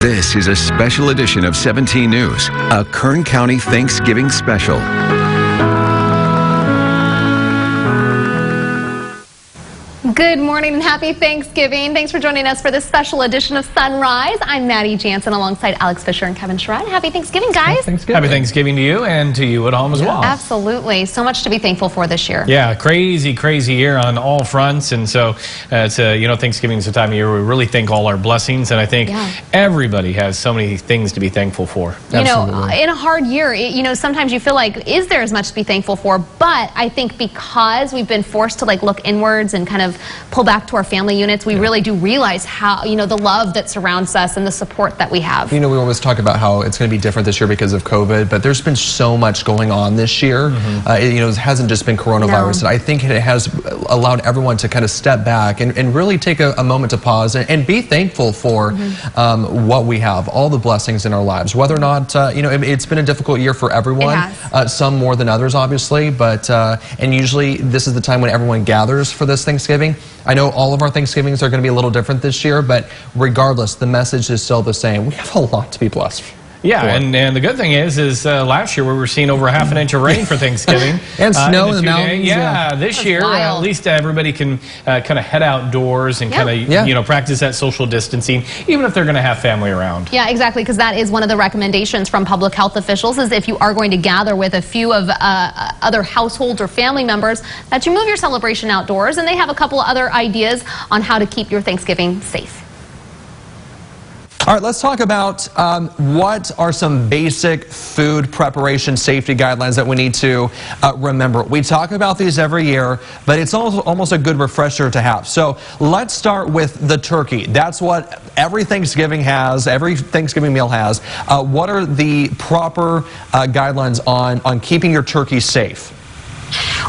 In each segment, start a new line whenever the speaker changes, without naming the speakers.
This is a special edition of 17 News, a Kern County Thanksgiving special.
Good morning and happy Thanksgiving. Thanks for joining us for this special edition of Sunrise. I'm Maddie Jansen alongside Alex Fisher and Kevin Sherrod. Happy Thanksgiving, guys.
Happy Thanksgiving to you and to you at home as well.
Absolutely. So much to be thankful for this year.
Yeah, crazy year on all fronts. And so, Thanksgiving is the time of year where we really thank all our blessings. And I think everybody has so many things to be thankful for.
You know, in a hard year, sometimes you feel like, is there as much to be thankful for? But I think because we've been forced to look inwards and kind of pull back to our family units, we really do realize how, the love that surrounds us and the support that we have.
We always talk about how it's going to be different this year because of COVID, but there's been so much going on this year. It hasn't just been coronavirus. No. I think it has allowed everyone to kind of step back and really take a moment to pause and be thankful for what we have, all the blessings in our lives. Whether or not, it's been a difficult year for everyone, some more than others, obviously, but and usually this is the time when everyone gathers for this Thanksgiving. I know all of our Thanksgivings are going to be a little different this year, but regardless, the message is still the same. We have a lot to be blessed.
Yeah, and the good thing is last year we were seeing over half an inch of rain for Thanksgiving.
And snow in the mountains.
Yeah, this year at least everybody can kind of head outdoors and kind of practice that social distancing, even if they're going to have family around.
Yeah, exactly, because that is one of the recommendations from public health officials, is if you are going to gather with a few of other households or family members, that you move your celebration outdoors. And they have a couple of other ideas on how to keep your Thanksgiving safe.
All right, let's talk about what are some basic food preparation safety guidelines that we need to remember. We talk about these every year, but it's almost a good refresher to have. So let's start with the turkey. That's what every Thanksgiving has, every Thanksgiving meal has. What are the proper guidelines on keeping your turkey safe?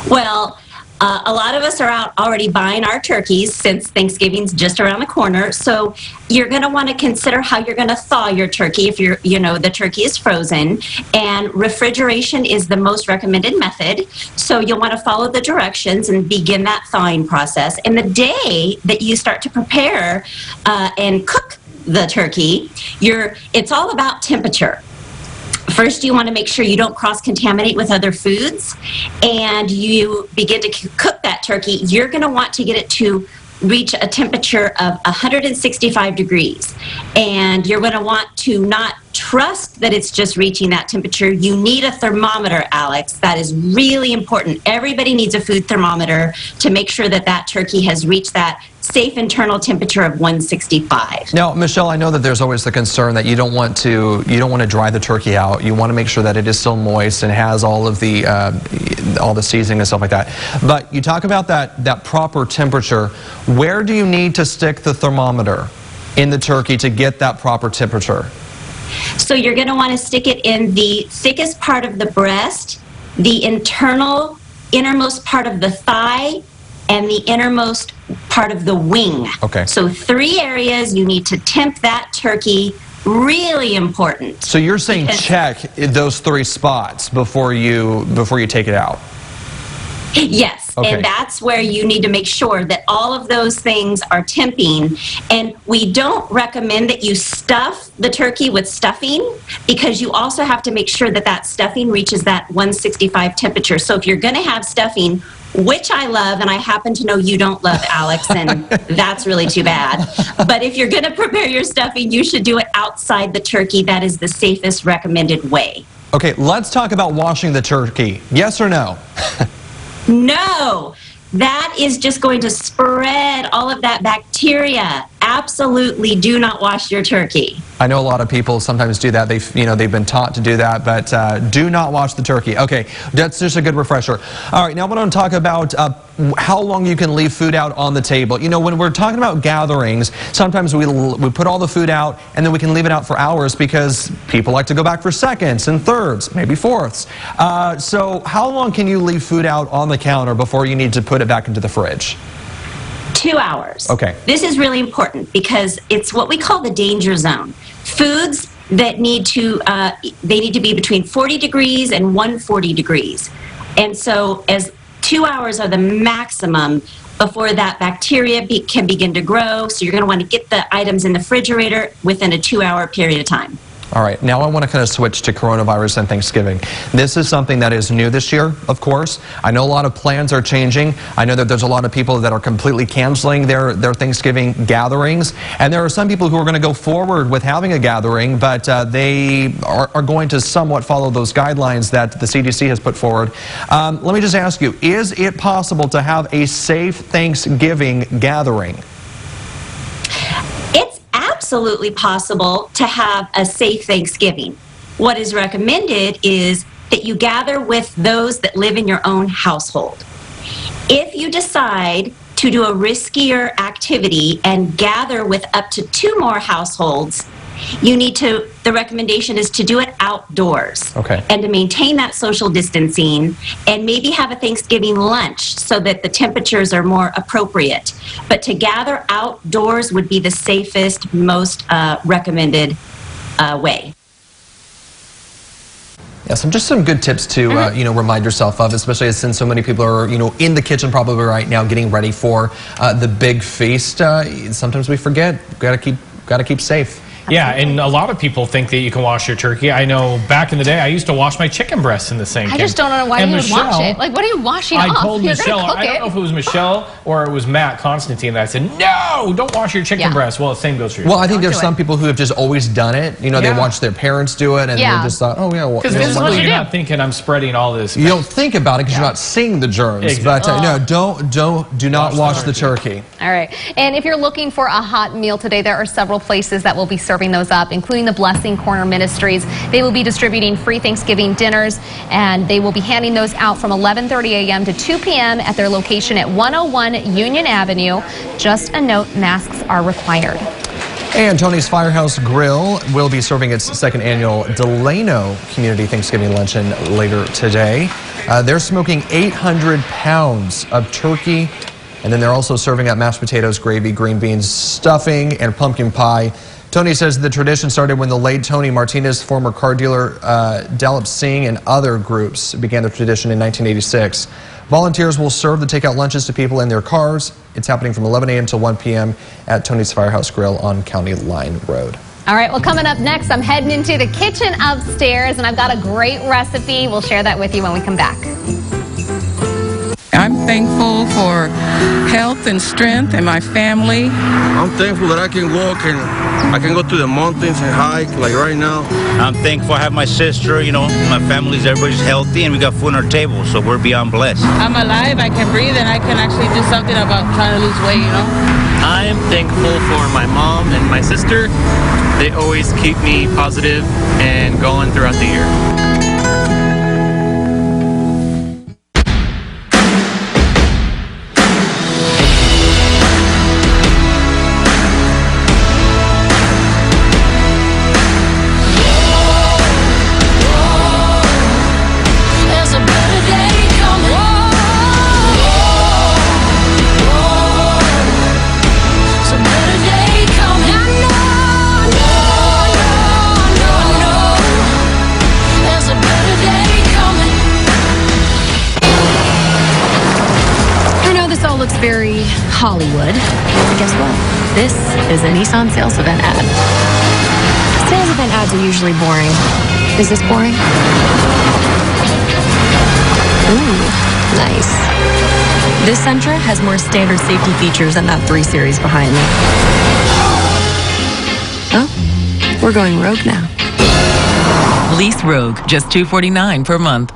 Well, a lot of us are out already buying our turkeys since Thanksgiving's just around the corner. So you're going to want to consider how you're going to thaw your turkey if the turkey is frozen. And refrigeration is the most recommended method. So you'll want to follow the directions and begin that thawing process. And the day that you start to prepare and cook the turkey, it's all about temperature. First, you want to make sure you don't cross-contaminate with other foods, and you begin to cook that turkey. You're going to want to get it to reach a temperature of 165 degrees, and you're going to want to not trust that it's just reaching that temperature. You need a thermometer, Alex. That is really important. Everybody needs a food thermometer to make sure that that turkey has reached that safe internal temperature of 165.
Now, Michelle, I know that there's always the concern that you don't want to dry the turkey out. You want to make sure that it is still moist and has all of the seasoning and stuff like that. But you talk about that proper temperature. Where do you need to stick the thermometer in the turkey to get that proper temperature?
So you're going to want to stick it in the thickest part of the breast, the innermost part of the thigh, and the innermost part of the wing. Okay. So 3 areas you need to temp that turkey. Really important.
So you're saying check those 3 spots before you take it out?
Yes, and that's where you need to make sure that all of those things are temping. And we don't recommend that you stuff the turkey with stuffing, because you also have to make sure that that stuffing reaches that 165 temperature. So if you're going to have stuffing, which I love, and I happen to know you don't love, Alex, and that's really too bad. But if you're going to prepare your stuffing, you should do it outside the turkey. That is the safest recommended way.
Okay, let's talk about washing the turkey. Yes or no?
No, that is just going to spread all of that bacteria. Absolutely do not wash your turkey.
I know a lot of people sometimes do that. They've been taught to do that, but do not wash the turkey. Okay, that's just a good refresher. All right, now I want to talk about how long you can leave food out on the table. When we're talking about gatherings, sometimes we put all the food out and then we can leave it out for hours because people like to go back for seconds and thirds, maybe fourths. So how long can you leave food out on the counter before you need to put it back into the fridge?
2 hours.
Okay.
This is really important because it's what we call the danger zone. Foods that need to be between 40 degrees and 140 degrees. And so as 2 hours are the maximum, before that bacteria can begin to grow. So you're going to want to get the items in the refrigerator within a 2-hour period of time.
All right, now I want to kind of switch to coronavirus and Thanksgiving. This is something that is new this year, of course. I know a lot of plans are changing. I know that there's a lot of people that are completely canceling their Thanksgiving gatherings. And there are some people who are going to go forward with having a gathering, but they are going to somewhat follow those guidelines that the CDC has put forward. Let me just ask you, is it possible to have a safe Thanksgiving gathering?
Absolutely possible to have a safe Thanksgiving. What is recommended is that you gather with those that live in your own household. If you decide to do a riskier activity and gather with up to 2 more households, the recommendation is to do it outdoors.
Okay.
And to maintain that social distancing and maybe have a Thanksgiving lunch so that the temperatures are more appropriate. But to gather outdoors would be the safest, most recommended way.
Yeah, just some good tips to remind yourself of, especially since so many people are in the kitchen probably right now getting ready for the big feast. Sometimes we forget. Got to keep safe.
Yeah, and a lot of people think that you can wash your turkey. I know back in the day, I used to wash my chicken breasts in the sink.
I just don't know why you would wash it. Like, what are you washing off?
I told Michelle, I don't know if it was Michelle or it was Matt Constantine that I said, no, don't wash your chicken breast. Well, the same goes for you.
Well, I think there's some people who have just always done it. They watched their parents do it and they just thought, oh, yeah.
Because physically, you're not thinking I'm spreading all this.
You don't think about it because you're not seeing the germs. Exactly. But no, do not wash the turkey.
All right. And if you're looking for a hot meal today, there are several places that will be serving those up, including the Blessing Corner Ministries. They will be distributing free Thanksgiving dinners, and they will be handing those out from 11:30 a.m. to 2 p.m. at their location at 101 Union Avenue. Just a note, masks are required.
And Tony's Firehouse Grill will be serving its 2nd annual Delano Community Thanksgiving Luncheon later today. They're smoking 800 pounds of turkey, and then they're also serving up mashed potatoes, gravy, green beans, stuffing, and pumpkin pie. Tony says the tradition started when the late Tony Martinez, former car dealer Dalip Singh, and other groups began the tradition in 1986. Volunteers will serve the takeout lunches to people in their cars. It's happening from 11 a.m. to 1 p.m. at Tony's Firehouse Grill on County Line Road.
All right, well, coming up next, I'm heading into the kitchen upstairs, and I've got a great recipe. We'll share that with you when we come back.
I'm thankful for health and strength and my family.
I'm thankful that I can walk and I can go to the mountains and hike like right now.
I'm thankful I have my sister, my family's, everybody's healthy and we got food on our table, so we're beyond blessed.
I'm alive, I can breathe, and I can actually do something about trying to lose weight,
I'm thankful for my mom and my sister. They always keep me positive and going throughout the year.
Very Hollywood. But guess what? This is a Nissan sales event ad. Sales event ads are usually boring. Is this boring? Ooh, nice. This Sentra has more standard safety features than that 3 Series behind me. Oh, we're going Rogue now.
Lease Rogue, just $249 per month.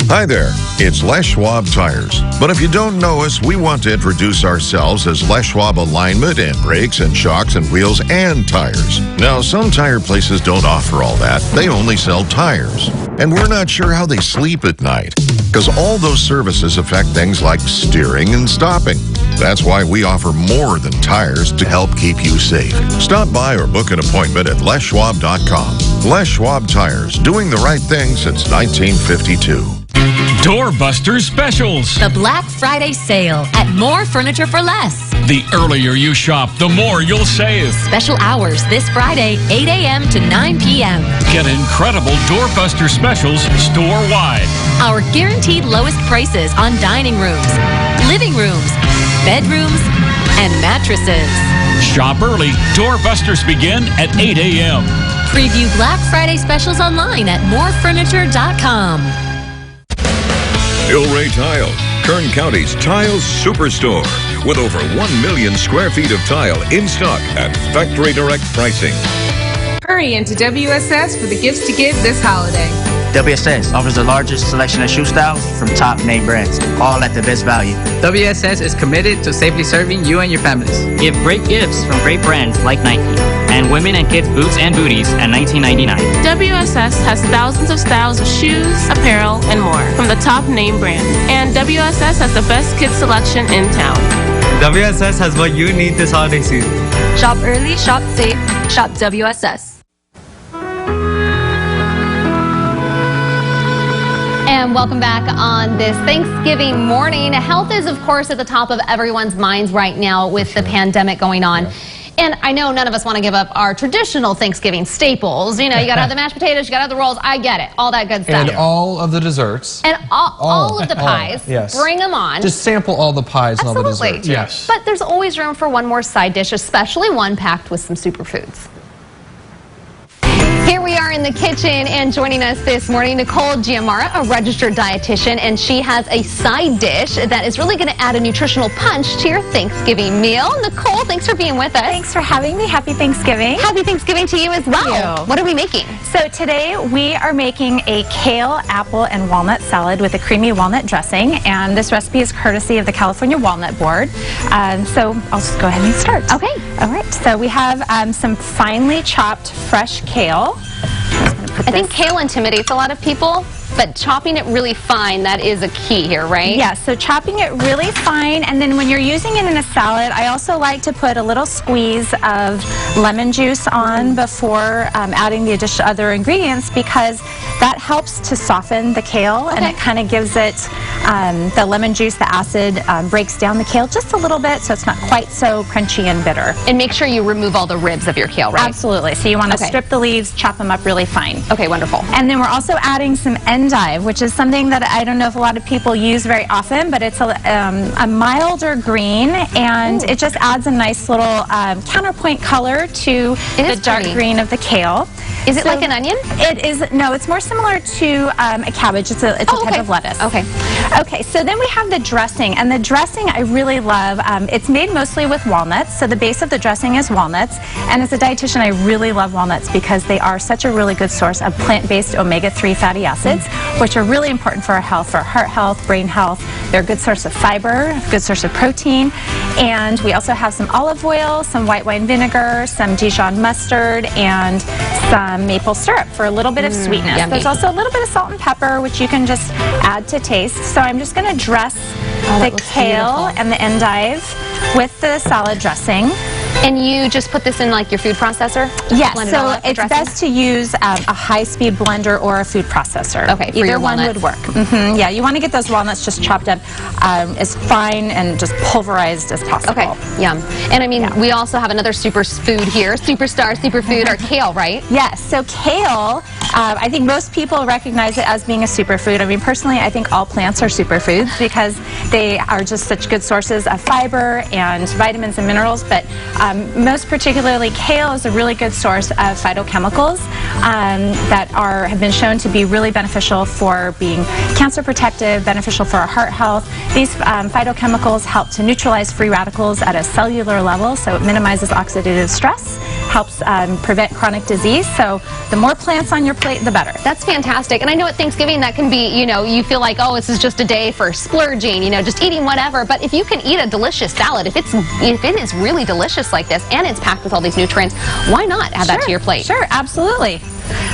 Hi there, it's Les Schwab Tires. But if you don't know us, we want to introduce ourselves as Les Schwab Alignment and Brakes and Shocks and Wheels and Tires. Now, some tire places don't offer all that. They only sell tires. And we're not sure how they sleep at night, because all those services affect things like steering and stopping. That's why we offer more than tires to help keep you safe. Stop by or book an appointment at leschwab.com. Les Schwab Tires, doing the right thing since 1952.
Doorbuster specials.
The Black Friday sale at More Furniture for Less.
The earlier you shop, the more you'll save.
Special hours this Friday, 8 a.m. to 9 p.m.
Get incredible doorbuster specials store-wide.
Our guaranteed lowest prices on dining rooms, living rooms, bedrooms, and mattresses.
Shop early. Doorbusters begin at 8 a.m.
Preview Black Friday specials online at morefurniture.com.
Ilray Tile, Kern County's tile superstore, with over 1 million square feet of tile in stock at factory direct pricing.
Hurry into WSS for the gifts to give this holiday.
WSS offers the largest selection of shoe styles from top name brands, all at the best value.
WSS is committed to safely serving you and your families.
Give great gifts from great brands like Nike, and women and kids boots and booties at $19.99.
WSS has thousands of styles of shoes, apparel, and more from the top name brands. And WSS has the best kids selection in town.
WSS has what you need this holiday season.
Shop early, shop safe, shop WSS.
And welcome back on this Thanksgiving morning. Health is, of course, at the top of everyone's minds right now with the pandemic going on. And I know none of us want to give up our traditional Thanksgiving staples. You know, you got to have the mashed potatoes, you got to have the rolls. I get it. All that good stuff.
And all of the desserts.
And all of the pies.
Yes.
Bring them on.
Just sample all the pies and all the desserts.
Yes.
But there's always room for one more side dish, especially one packed with some superfoods. Here we are in the kitchen, and joining us this morning, Nicole Giamara, a registered dietitian, and she has a side dish that is really going to add a nutritional punch to your Thanksgiving meal. Nicole, thanks for being with us.
Thanks for having me. Happy Thanksgiving.
Happy Thanksgiving to you as well. What are we making?
So today we are making a kale, apple, and walnut salad with a creamy walnut dressing, and this recipe is courtesy of the California Walnut Board. So I'll just go ahead and start.
Okay.
All right. So we have some finely chopped fresh kale.
I think kale intimidates a lot of people, but chopping it really fine, that is a key here, right?
Yeah, so chopping it really fine, and then when you're using it in a salad, I also like to put a little squeeze of lemon juice on before adding the other ingredients, because that helps to soften the kale, and it kind of gives it the lemon juice, the acid breaks down the kale just a little bit, so it's not quite so crunchy and bitter.
And make sure you remove all the ribs of your kale, right?
Absolutely. So you want to strip the leaves, chop them up really fine.
Okay, wonderful.
And then we're also adding some endive, which is something that I don't know if a lot of people use very often, but it's a milder green, and it just adds a nice little counterpoint color to the dark green of the kale.
Is it like an onion?
It is. No, it's more similar to a cabbage. It's a type of lettuce.
Okay.
Okay, so then we have the dressing, and the dressing I really love. It's made mostly with walnuts, so the base of the dressing is walnuts, and as a dietitian I really love walnuts because they are such a really good source of plant-based omega-3 fatty acids, which are really important for our health, for our heart health, brain health. They're a good source of fiber, good source of protein, and we also have some olive oil, some white wine vinegar, some Dijon mustard, and some maple syrup for a little bit of sweetness.
Yummy.
There's also a little bit of salt and pepper, which you can just add to taste. So I'm just going to dress the kale and the endive with the salad dressing.
And you just put this in like your food processor?
Yes, so it's best to use a high-speed blender or a food processor.
Okay, for
either
your
one
walnuts.
would work. Yeah, you want to get those walnuts just chopped up as fine and just pulverized as possible.
Okay, yum. And I mean, we also have another superfood here, superfood, or kale, right?
Yes, so kale, I think most people recognize it as being a superfood. I mean, personally, I think all plants are superfoods because they are just such good sources of fiber and vitamins and minerals, but most particularly kale is a really good source of phytochemicals that have been shown to be really beneficial for being cancer protective, beneficial for our heart health. These phytochemicals help to neutralize free radicals at a cellular level, so it minimizes oxidative stress, helps prevent chronic disease. So the more plants on your plate, the better.
That's fantastic. And I know at Thanksgiving that can be, you know, you feel like, oh, this is just a day for splurging, you know, just eating whatever. But if you can eat a delicious salad, if it is really delicious like this and it's packed with all these nutrients, why not add that to your plate?
Sure, absolutely.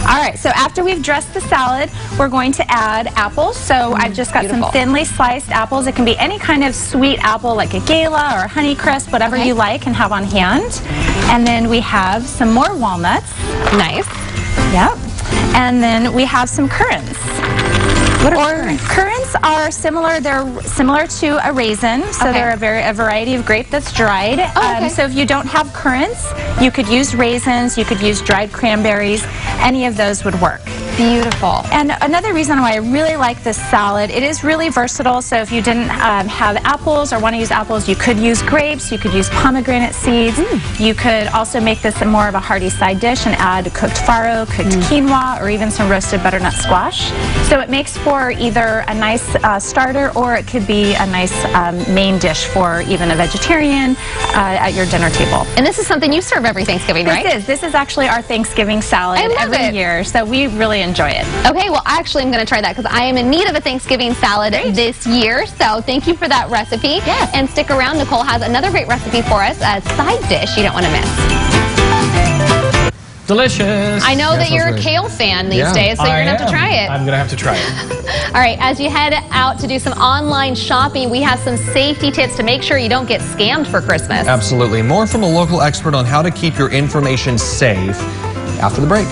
All right, so after we've dressed the salad, we're going to add apples. So I've just got some thinly sliced apples. It can be any kind of sweet apple, like a Gala or a Honeycrisp, whatever you like and have on hand. And then we have some more walnuts.
Nice.
Yep. And then we have some currants. What are currants are similar. They're similar to a raisin, so they're a variety of grape that's dried. So if you don't have currants, you could use raisins, you could use dried cranberries. Any of those would work.
Beautiful.
And another reason why I really like this salad, it is really versatile. So if you didn't have apples or want to use apples, you could use grapes, you could use pomegranate seeds. You could also make this more of a hearty side dish and add cooked farro, cooked quinoa, or even some roasted butternut squash. So it makes for either a nice starter, or it could be a nice main dish for even a vegetarian at your dinner table.
And this is something you serve every Thanksgiving, right?
This is actually our Thanksgiving salad every year, so we really enjoy it.
Okay, well, actually, I'm going to try that because I am in need of a Thanksgiving salad this year. So thank you for that recipe.
Yes.
And stick around. Nicole has another great recipe for us, a side dish you don't want to miss.
Delicious.
I know that you're a kale fan these days, so you're going to have to try it.
I'm going to have to try it.
All right, as you head out to do some online shopping, we have some safety tips to make sure you don't get scammed for Christmas.
Absolutely. More from a local expert on how to keep your information safe after the break.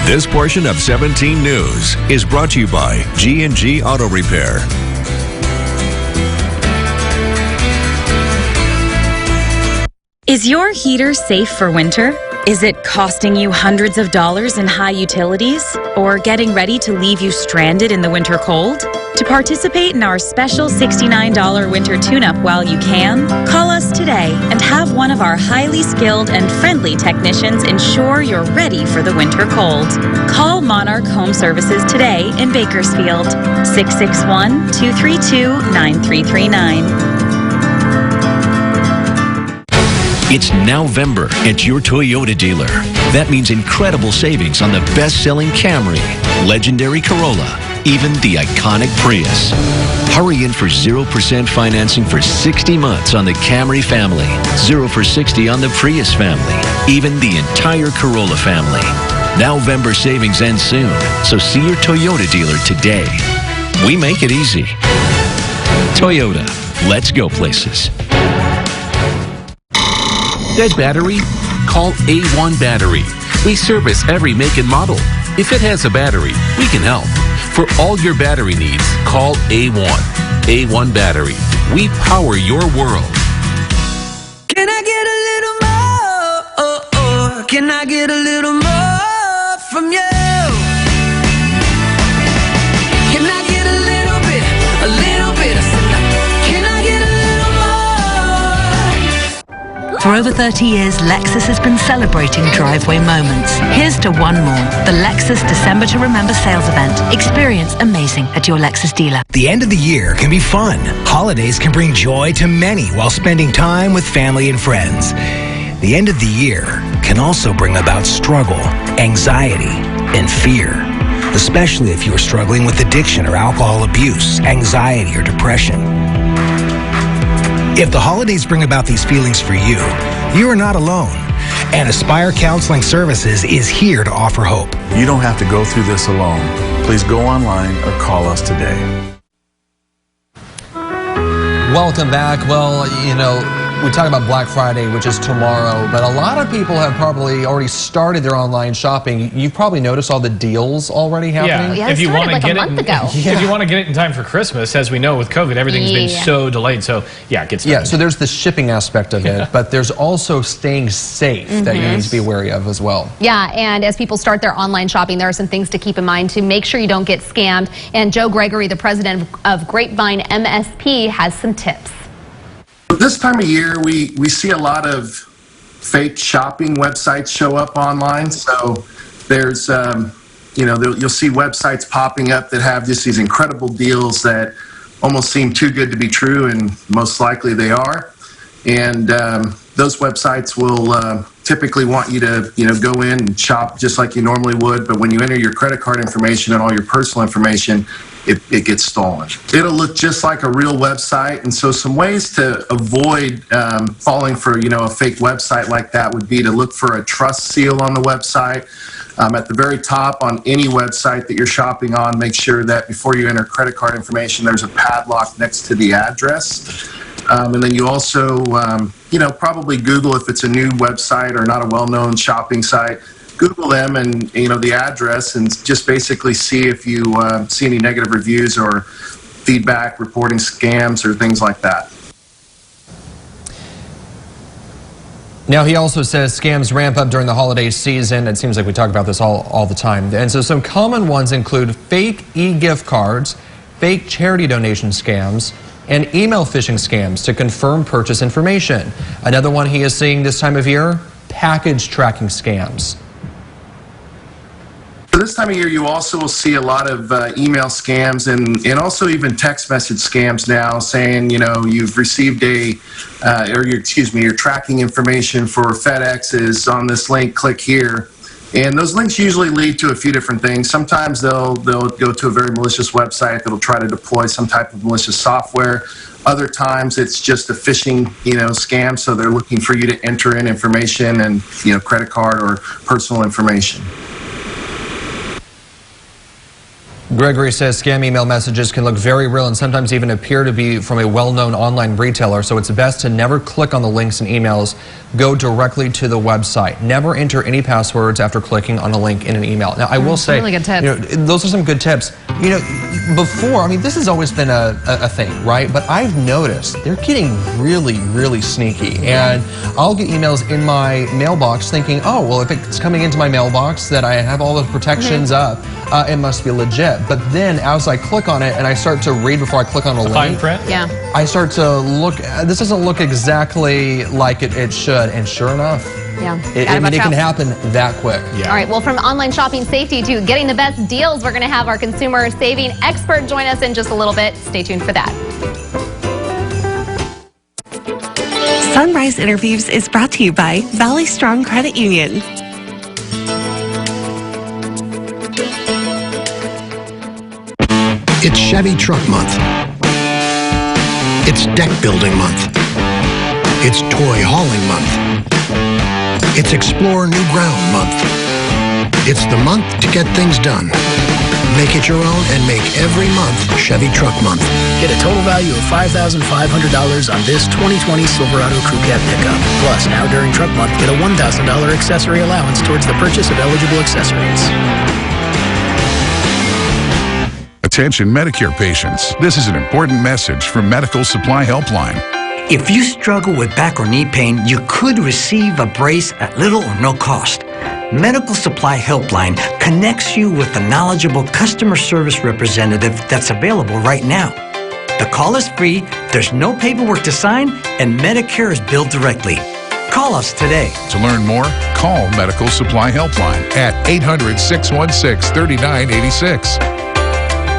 This portion of 17 News is brought to you by G&G Auto Repair.
Is your heater safe for winter? Is it costing you hundreds of dollars in high utilities? Or getting ready to leave you stranded in the winter cold? To participate in our special $69 winter tune-up while you can, call us today and have one of our highly skilled and friendly technicians ensure you're ready for the winter cold. Call Monarch Home Services today in Bakersfield, 661-232-9339.
It's Nowvember at your Toyota dealer. That means incredible savings on the best-selling Camry, legendary Corolla, even the iconic Prius. Hurry in for 0% financing for 60 months on the Camry family, 0 for 60 on the Prius family, even the entire Corolla family. Nowvember savings end soon, so see your Toyota dealer today. We make it easy. Toyota, let's go places.
Dead battery? Call A1 Battery. We service every make and model. If it has a battery, we can help. For all your battery needs, call A1. A1 Battery. We power your world.
Can I get a little more? Can I get a little more from you? Can I get a little bit of something? Can I get a little more?
For over 30 years, Lexus has been celebrating driveway moments. Here's to one more. The Lexus December to Remember sales event. Experience amazing at your Lexus dealer.
The end of the year can be fun. Holidays can bring joy to many while spending time with family and friends. The end of the year can also bring about struggle, anxiety, and fear, especially if you are struggling with addiction or alcohol abuse, anxiety, or depression. If the holidays bring about these feelings for you, you are not alone. And Aspire Counseling Services is here to offer hope.
You don't have to go through this alone. Please go online or call us today.
Welcome back. Well, you know, we talk about Black Friday, which is tomorrow, but a lot of people have probably already started their online shopping. You've probably noticed all the deals already happening.
Yeah, if you want to get it,
if you want to get it in time for Christmas, as we know with COVID, everything's been so delayed. So yeah, it gets started.
Yeah, so there's the shipping aspect of it, but there's also staying safe that you need to be wary of as well.
Yeah, and as people start their online shopping, there are some things to keep in mind to make sure you don't get scammed. And Joe Gregory, the president of Grapevine MSP, has some tips.
This time of year, we see a lot of fake shopping websites show up online. So there's, you know, you'll see websites popping up that have just these incredible deals that almost seem too good to be true, and most likely they are. And those websites will typically want you to, you know, go in and shop just like you normally would. But when you enter your credit card information and all your personal information, it gets stolen. It'll look just like a real website, and so some ways to avoid falling for, you know, a fake website like that would be to look for a trust seal on the website. At the very top on any website that you're shopping on, make sure that before you enter credit card information, there's a padlock next to the address. And then you also, you know, probably Google if it's a new website or not a well-known shopping site. Google them and the address, and just basically see if you see any negative reviews or feedback reporting scams or things like that.
Now, he also says scams ramp up during the holiday season. It seems like we talk about this all the time. And so some common ones include fake e-gift cards, fake charity donation scams, and email phishing scams to confirm purchase information. Another one he is seeing this time of year, package tracking scams.
For this time of year, you also will see a lot of email scams and also even text message scams now saying, you've received your tracking information for FedEx is on this link, click here. And those links usually lead to a few different things. Sometimes they'll go to a very malicious website that'll try to deploy some type of malicious software. Other times it's just a phishing, scam, so they're looking for you to enter in information and, credit card or personal information.
Gregory says scam email messages can look very real and sometimes even appear to be from a well-known online retailer, so it's best to never click on the links and emails. Go directly to the website. Never enter any passwords after clicking on a link in an email. Now, I will say,
really good tips.
Those are some good tips. Before, this has always been a thing, right? But I've noticed they're getting really, really sneaky. And I'll get emails in my mailbox thinking, oh, well, if it's coming into my mailbox that I have all the protections up, it must be legit. But then as I click on it and I start to read before I click on a link,
fine print?
Yeah.
I start to look, this doesn't look exactly like it should. And sure enough, it can happen that quick.
Yeah. All right, well, from online shopping safety to getting the best deals, we're going to have our consumer saving expert join us in just a little bit. Stay tuned for that.
Sunrise Interviews is brought to you by Valley Strong Credit Union.
It's Chevy Truck Month. It's Deck Building Month. It's Toy Hauling Month. It's Explore New Ground Month. It's the month to get things done. Make it your own and make every month Chevy Truck Month.
Get a total value of $5,500 on this 2020 Silverado Crew Cab pickup. Plus, now during Truck Month, get a $1,000 accessory allowance towards the purchase of eligible accessories.
Attention Medicare patients. This is an important message from Medical Supply Helpline.
If you struggle with back or knee pain, you could receive a brace at little or no cost. Medical Supply Helpline connects you with a knowledgeable customer service representative that's available right now. The call is free, there's no paperwork to sign, and Medicare is billed directly. Call us today.
To learn more, call Medical Supply Helpline at 800-616-3986.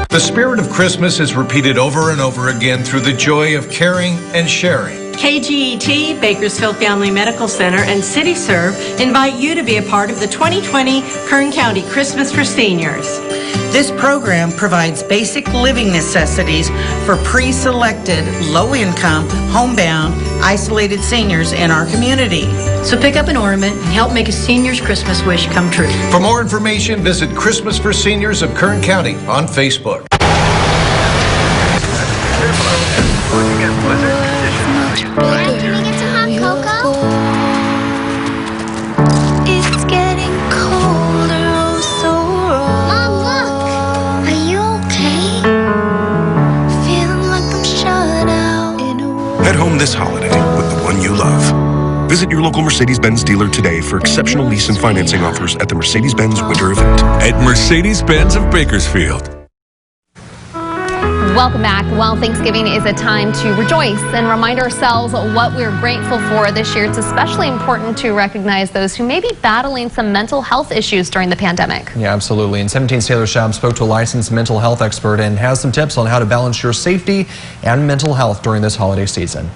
The spirit of Christmas is repeated over and over again through the joy of caring and sharing.
KGET, Bakersfield Family Medical Center, and CityServe invite you to be a part of the 2020 Kern County Christmas for Seniors. This program provides basic living necessities for pre-selected, low-income, homebound, isolated seniors in our community. So pick up an ornament and help make a senior's Christmas wish come true.
For more information, visit Christmas for Seniors of Kern County on Facebook.
It's getting colder, oh so raw. Mom, look! Are you okay? Feeling like I'm shut out in a world.
Head home this holiday with the one you love. Visit your local Mercedes-Benz dealer today for exceptional lease and financing offers at the Mercedes-Benz Winter Event.
At Mercedes-Benz of Bakersfield.
Welcome back. Well, Thanksgiving is a time to rejoice and remind ourselves what we're grateful for this year. It's especially important to recognize those who may be battling some mental health issues during the pandemic.
Yeah, absolutely. And 17's Taylor Schaub spoke to a licensed mental health expert and has some tips on how to balance your safety and mental health during this holiday season.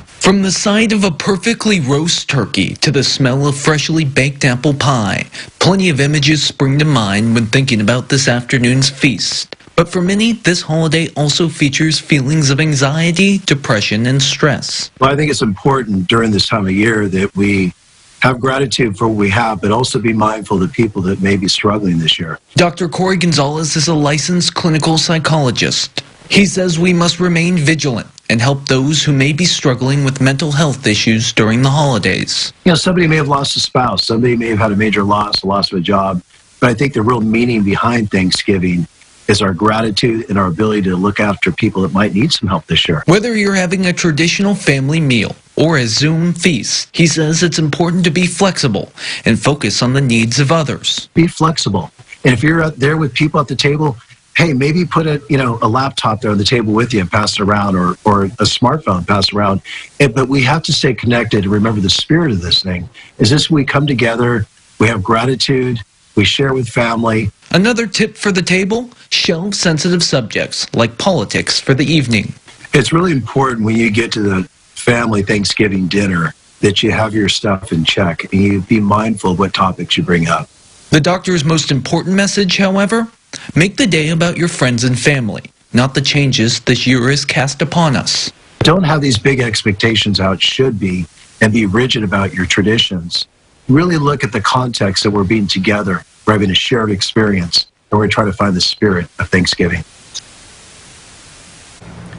From the sight of a perfectly roast turkey to the smell of freshly baked apple pie, plenty of images spring to mind when thinking about this afternoon's feast. But for many, this holiday also features feelings of anxiety, depression, and stress.
Well, I think it's important during this time of year that we have gratitude for what we have, but also be mindful of the people that may be struggling this year.
Dr. Corey Gonzalez is a licensed clinical psychologist. He says we must remain vigilant and help those who may be struggling with mental health issues during the holidays.
You know, somebody may have lost a spouse, somebody may have had a major loss of a job, but I think the real meaning behind Thanksgiving is our gratitude and our ability to look after people that might need some help this year.
Whether you're having a traditional family meal or a Zoom feast, he says it's important to be flexible and focus on the needs of others.
Be flexible. And if you're out there with people at the table, hey, maybe put a laptop there on the table with you and pass it around, or a smartphone, pass it around. But we have to stay connected and remember the spirit of this thing is this: we come together, we have gratitude, we share with family.
Another tip for the table: shelve sensitive subjects like politics for the evening.
It's really important when you get to the family Thanksgiving dinner that you have your stuff in check and you be mindful of what topics you bring up.
The doctor's most important message, however, make the day about your friends and family, not the changes this year has cast upon us.
Don't have these big expectations how it should be and be rigid about your traditions. Really look at the context that we're being together. We're having a shared experience, and we're trying to find the spirit of Thanksgiving.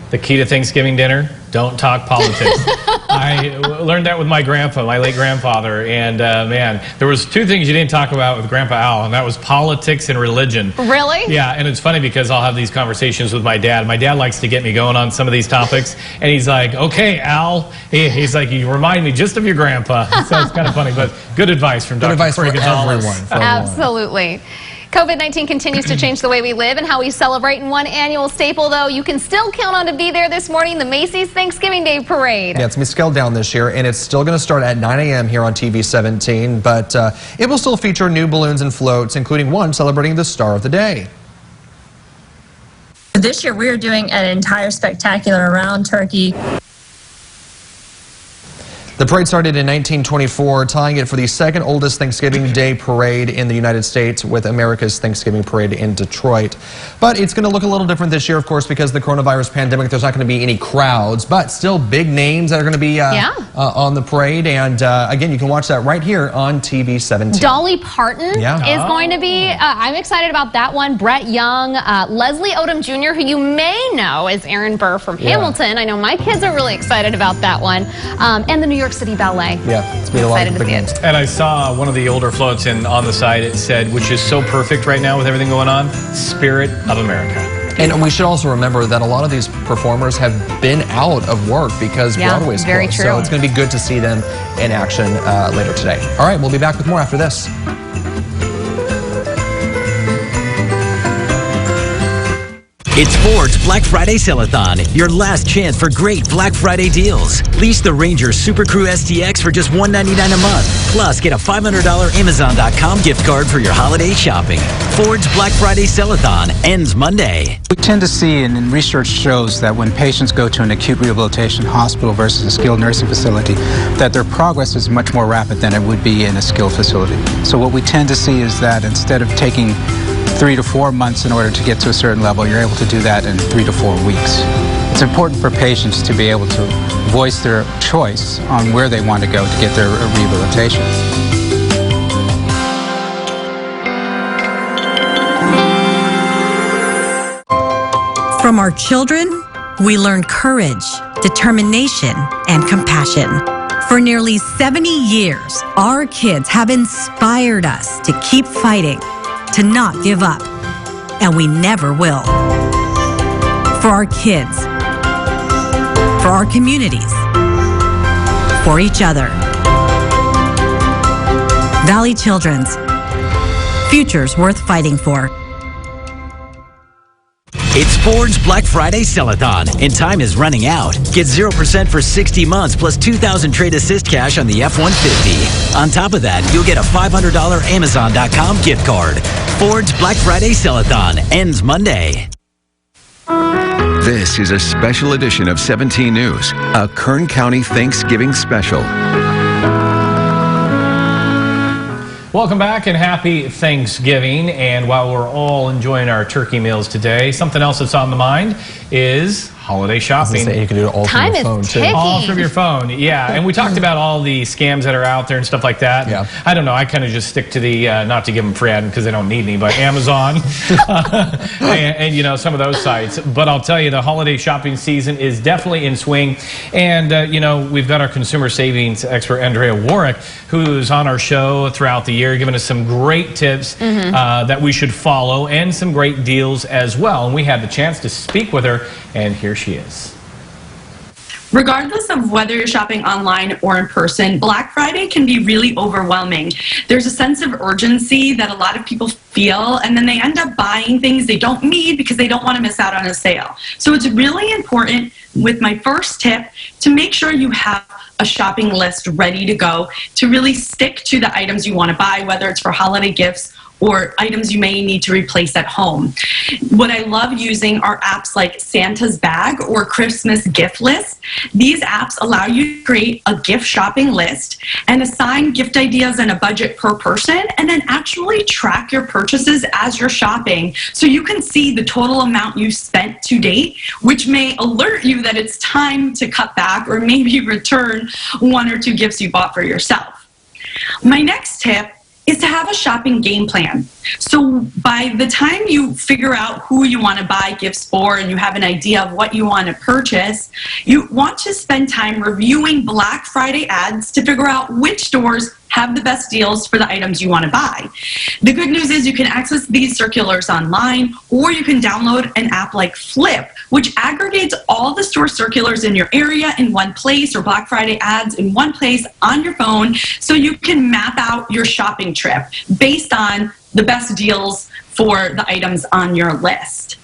The key to Thanksgiving dinner: don't talk politics. I learned that with my grandpa, my late grandfather, and man, there was two things you didn't talk about with Grandpa Al, and that was politics and religion.
Really?
Yeah, and it's funny because I'll have these conversations with my dad. My dad likes to get me going on some of these topics, and he's like, "Okay, Al," he's like, "You remind me just of your grandpa." So it's kind of funny, but good advice from Dr.
Good advice for everyone.
Absolutely. COVID-19 continues to change the way we live and how we celebrate. And one annual staple, though, you can still count on to be there this morning: the Macy's Thanksgiving Day Parade.
Yeah, it's going to be scaled down this year, and it's still going to start at 9 a.m. here on TV 17, but it will still feature new balloons and floats, including one celebrating the star of the day.
This year, we're doing an entire spectacular around turkey.
The parade started in 1924, tying it for the second oldest Thanksgiving Day parade in the United States, with America's Thanksgiving Parade in Detroit. But it's going to look a little different this year, of course, because of the coronavirus pandemic. There's not going to be any crowds, but still big names that are going to be on the parade. And again, you can watch that right here on TV 17.
Dolly Parton is going to be, I'm excited about that one. Brett Young, Leslie Odom Jr., who you may know as Aaron Burr from Hamilton. I know my kids are really excited about that one. And the New York City Ballet.
Yeah, it's been a lot of big names.
And I saw one of the older floats on the side. It said, which is so perfect right now with everything going on, Spirit of America.
And we should also remember that a lot of these performers have been out of work because Broadway's
very
closed.
true.
So it's going to be good to see them in action later today. All right, we'll be back with more after this.
It's Ford's Black Friday Sellathon, your last chance for great Black Friday deals. Lease the Ranger Super Crew STX for just $199 a month. Plus, get a $500 Amazon.com gift card for your holiday shopping. Ford's Black Friday Sellathon ends Monday.
We tend to see, and research shows, that when patients go to an acute rehabilitation hospital versus a skilled nursing facility, that their progress is much more rapid than it would be in a skilled facility. So what we tend to see is that instead of taking 3 to 4 months in order to get to a certain level, you're able to do that in 3 to 4 weeks. It's important for patients to be able to voice their choice on where they want to go to get their rehabilitation.
From our children, we learn courage, determination, and compassion. For nearly 70 years, our kids have inspired us to keep fighting, to not give up, and we never will. For our kids, for our communities, for each other. Valley Children's, futures worth fighting for.
It's Ford's Black Friday Sellathon, and time is running out. Get 0% for 60 months plus $2,000 trade assist cash on the F-150. On top of that, you'll get a $500 Amazon.com gift card. Ford's Black Friday Sellathon ends Monday.
This is a special edition of 17 News, a Kern County Thanksgiving special.
Welcome back and happy Thanksgiving. And while we're all enjoying our turkey meals today, something else that's on the mind is holiday shopping.
You can do it all from your phone, too.
All from your phone, yeah. And we talked about all the scams that are out there and stuff like that. Yeah. I don't know. I kind of just stick to the, not to give them free ad because they don't need any, but Amazon and, you know, some of those sites. But I'll tell you, the holiday shopping season is definitely in swing. And, you know, we've got our consumer savings expert, Andrea Warwick, who's on our show throughout the year, giving us some great tips that we should follow and some great deals as well. And we had the chance to speak with her, and here she is.
Regardless of whether you're shopping online or in person, Black Friday can be really overwhelming. There's a sense of urgency that a lot of people feel, and then they end up buying things they don't need because they don't want to miss out on a sale. So it's really important, with my first tip, to make sure you have a shopping list ready to go, to really stick to the items you want to buy, whether it's for holiday gifts or items you may need to replace at home. What I love using are apps like Santa's Bag or Christmas Gift List. These apps allow you to create a gift shopping list and assign gift ideas and a budget per person, and then actually track your purchases as you're shopping so you can see the total amount you've spent to date, which may alert you that it's time to cut back or maybe return one or two gifts you bought for yourself. My next tip is to have a shopping game plan. So by the time you figure out who you want to buy gifts for and you have an idea of what you want to purchase, you want to spend time reviewing Black Friday ads to figure out which stores have the best deals for the items you want to buy. The good news is you can access these circulars online, or you can download an app like Flip, which aggregates all the store circulars in your area in one place, or Black Friday ads in one place on your phone, so you can map out your shopping trip based on the best deals for the items on your list.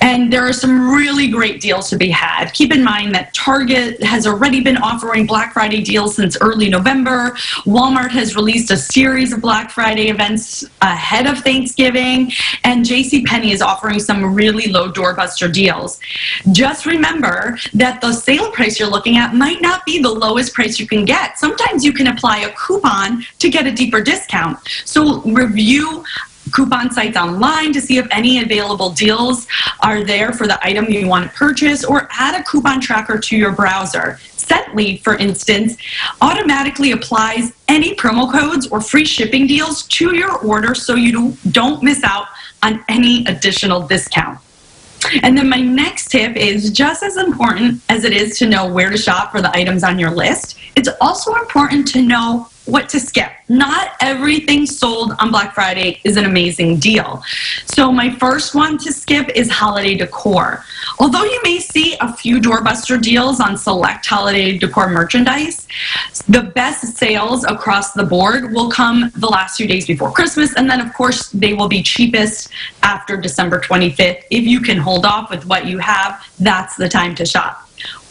And there are some really great deals to be had. Keep in mind that Target has already been offering Black Friday deals since early November. Walmart has released a series of Black Friday events ahead of Thanksgiving. And JCPenney is offering some really low doorbuster deals. Just remember that the sale price you're looking at might not be the lowest price you can get. Sometimes you can apply a coupon to get a deeper discount. So review coupon sites online to see if any available deals are there for the item you want to purchase, or add a coupon tracker to your browser. Scently, for instance, automatically applies any promo codes or free shipping deals to your order so you don't miss out on any additional discount. And then my next tip is just as important as it is to know where to shop for the items on your list. It's also important to know what to skip. Not everything sold on Black Friday is an amazing deal. So my first one to skip is holiday decor. Although you may see a few doorbuster deals on select holiday decor merchandise, the best sales across the board will come the last few days before Christmas, and then of course they will be cheapest after December 25th. If you can hold off with what you have, that's the time to shop.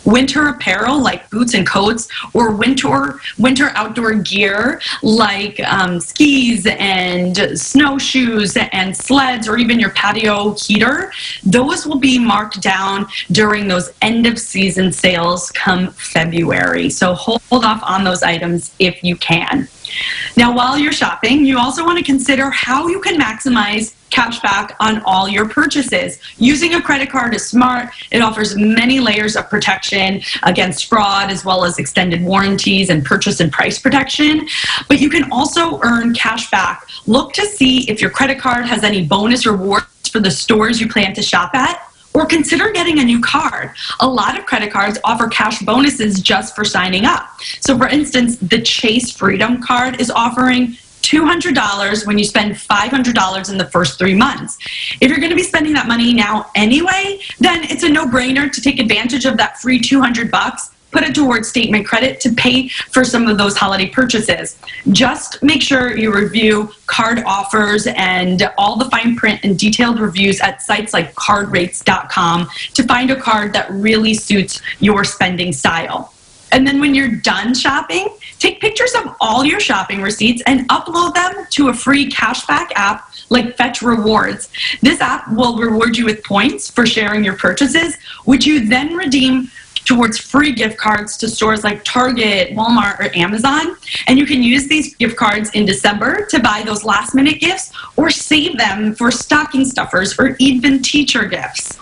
Winter apparel like boots and coats, or winter outdoor gear like skis and snowshoes and sleds, or even your patio heater, those will be marked down during those end of season sales come February. So hold off on those items if you can. Now, while you're shopping, you also want to consider how you can maximize cash back on all your purchases. Using a credit card is smart. It offers many layers of protection against fraud, as well as extended warranties and purchase and price protection. But you can also earn cash back. Look to see if your credit card has any bonus rewards for the stores you plan to shop at, or consider getting a new card. A lot of credit cards offer cash bonuses just for signing up. So for instance, the Chase Freedom card is offering $200 when you spend $500 in the first 3 months. If you're going to be spending that money now anyway, then it's a no-brainer to take advantage of that free $200, put it towards statement credit to pay for some of those holiday purchases. Just make sure you review card offers and all the fine print and detailed reviews at sites like cardrates.com to find a card that really suits your spending style. And then when you're done shopping, take pictures of all your shopping receipts and upload them to a free cashback app like Fetch Rewards. This app will reward you with points for sharing your purchases, which you then redeem towards free gift cards to stores like Target, Walmart, or Amazon. And you can use these gift cards in December to buy those last-minute gifts, or save them for stocking stuffers or even teacher gifts.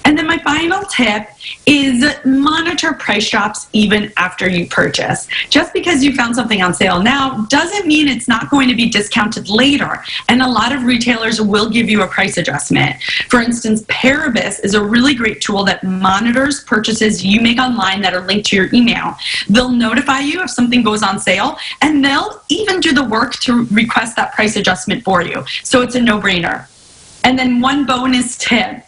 And then my final tip is monitor price drops even after you purchase. Just because you found something on sale now doesn't mean it's not going to be discounted later. And a lot of retailers will give you a price adjustment. For instance, Paribus is a really great tool that monitors purchases you make online that are linked to your email. They'll notify you if something goes on sale, and they'll even do the work to request that price adjustment for you. So it's a no-brainer. And then one bonus tip.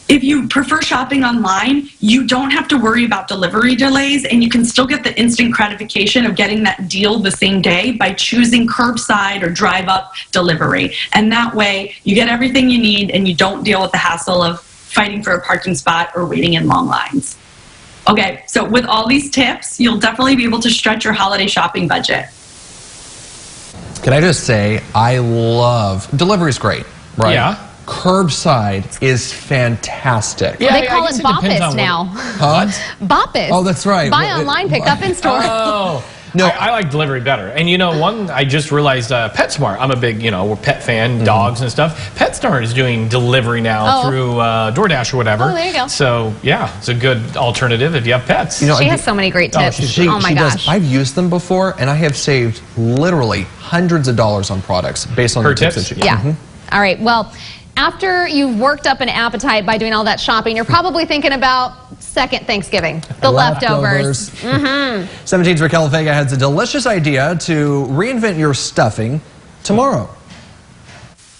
If you prefer shopping online, you don't have to worry about delivery delays, and you can still get the instant gratification of getting that deal the same day by choosing curbside or drive-up delivery. And that way, you get everything you need and you don't deal with the hassle of fighting for a parking spot or waiting in long lines. Okay, so with all these tips, you'll definitely be able to stretch your holiday shopping budget.
Can I just say, I love, delivery's great, right?
Yeah.
Curbside is fantastic.
Yeah, they call it Boppus now.
Huh?
Boppus.
Oh, that's right.
Buy online, pick up in store.
Oh. No, I like delivery better. And you know, one, I just realized PetSmart. I'm a big, pet fan, dogs and stuff. PetSmart is doing delivery now through DoorDash or whatever.
Oh, there you go.
So, yeah, it's a good alternative if you have pets.
She has so many great tips. Oh my gosh.
I've used them before, and I have saved literally hundreds of dollars on products based on the tips that she
Yeah. All right. Well, after you've worked up an appetite by doing all that shopping, you're probably thinking about second Thanksgiving, the leftovers.
17's Raquel Vega has a delicious idea to reinvent your stuffing tomorrow.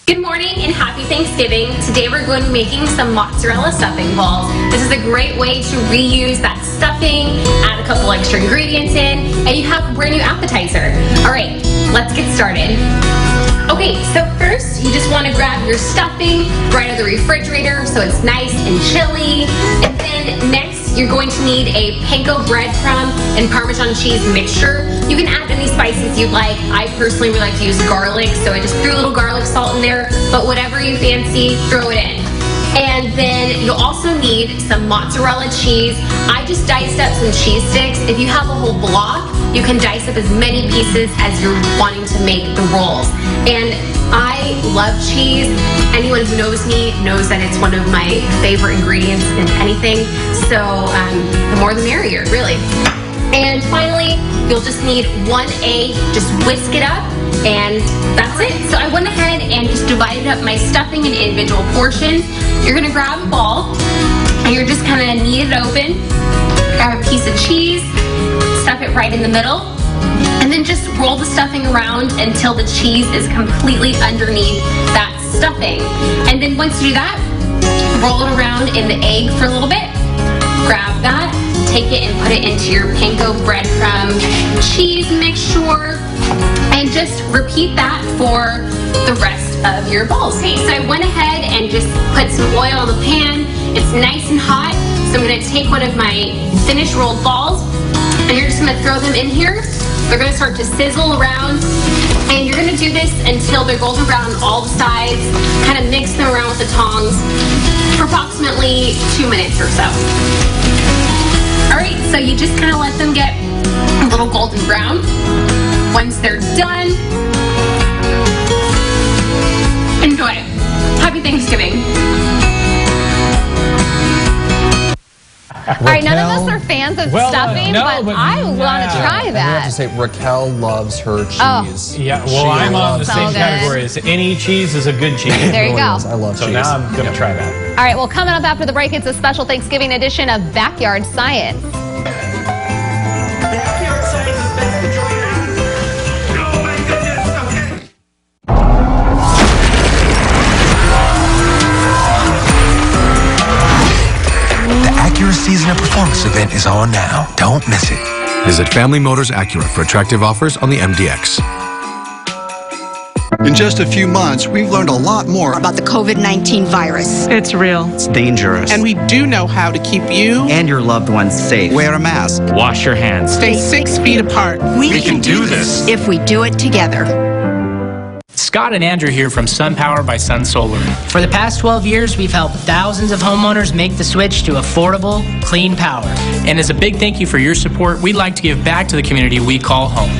Good morning and happy Thanksgiving. Today we're going to be making some mozzarella stuffing balls. This is a great way to reuse that stuffing, add a couple extra ingredients in, and you have a brand new appetizer. All right, let's get started. Okay, so first you just want to grab your stuffing right out of the refrigerator so it's nice and chilly. And then next you're going to need a panko breadcrumb and Parmesan cheese mixture. You can add any spices you'd like. I personally really like to use garlic, so I just threw a little garlic salt in there, but whatever you fancy, throw it in. And then you'll also need some mozzarella cheese. I just diced up some cheese sticks. If you have a whole block, you can dice up as many pieces as you're wanting to make the rolls. And I love cheese. Anyone who knows me knows that it's one of my favorite ingredients in anything. So the more the merrier, really. And finally, you'll just need 1 egg. Just whisk it up, and that's it. So I went ahead and just divided up my stuffing in individual portions. You're gonna grab a ball, and you're just kind of knead it open. Grab a piece of cheese, stuff it right in the middle, and then just roll the stuffing around until the cheese is completely underneath that stuffing. And then once you do that, roll it around in the egg for a little bit. Grab that, take it and put it into your panko breadcrumb cheese mixture, and just repeat that for the rest of your balls. Okay, so I went ahead and just put some oil on the pan. It's nice and hot, so I'm gonna take one of my finished rolled balls, and you're just gonna throw them in here. They're gonna start to sizzle around, and you're gonna do this until they're golden brown on all the sides. Kind of mix them around with the tongs for approximately 2 minutes or so. All right, so you just kind of let them get a little golden brown. Once they're done, enjoy. Happy Thanksgiving.
All right, none of us are fans of stuffing, but I want to try
I have
that.
to say, Raquel loves her cheese.
Yeah, well, I'm on the same category as any cheese is a good cheese.
There you go.
I love cheese.
So now I'm going to try that.
All right, well, coming up after the break, it's a special Thanksgiving edition of Backyard Science.
Season of Performance event is on now. Don't miss it. Visit Family Motors Acura for attractive offers on the MDX.
In just a few months, we've learned a lot more
about the COVID-19 virus.
It's real.
It's dangerous.
And we do know how to keep you
and your loved ones safe. Wear a mask.
Wash your hands. Stay 6 feet apart.
We can do this if we do it together.
Scott and Andrew here from SunPower by Sun Solar.
For the past 12 years, we've helped thousands of homeowners make the switch to affordable, clean power.
And as a big thank you for your support, we'd like to give back to the community we call home.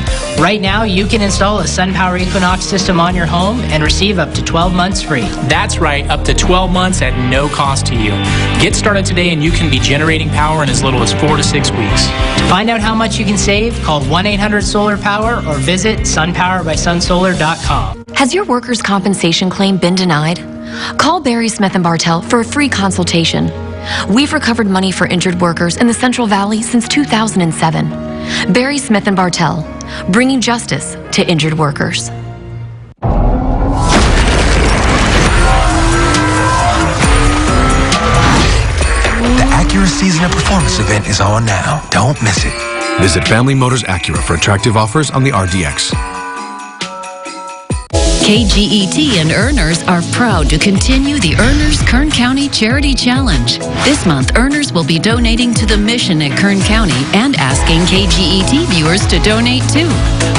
Right now, you can install a SunPower Equinox system on your home and receive up to 12 months free.
That's right, up to 12 months at no cost to you. Get started today and you can be generating power in as little as 4 to 6 weeks.
To find out how much you can save, call 1-800-SOLAR-POWER or visit sunpowerbysunsolar.com.
Has your workers' compensation claim been denied? Call Barry Smith & Bartell for a free consultation. We've recovered money for injured workers in the Central Valley since 2007. Barry Smith & Bartell, bringing justice to injured workers.
The Acura Season of Performance event is on now. Don't miss it. Visit Family Motors Acura for attractive offers on the RDX.
KGET and Earners are proud to continue the Earners Kern County Charity Challenge. This month, Earners will be donating to the mission at Kern County and asking KGET viewers to donate too.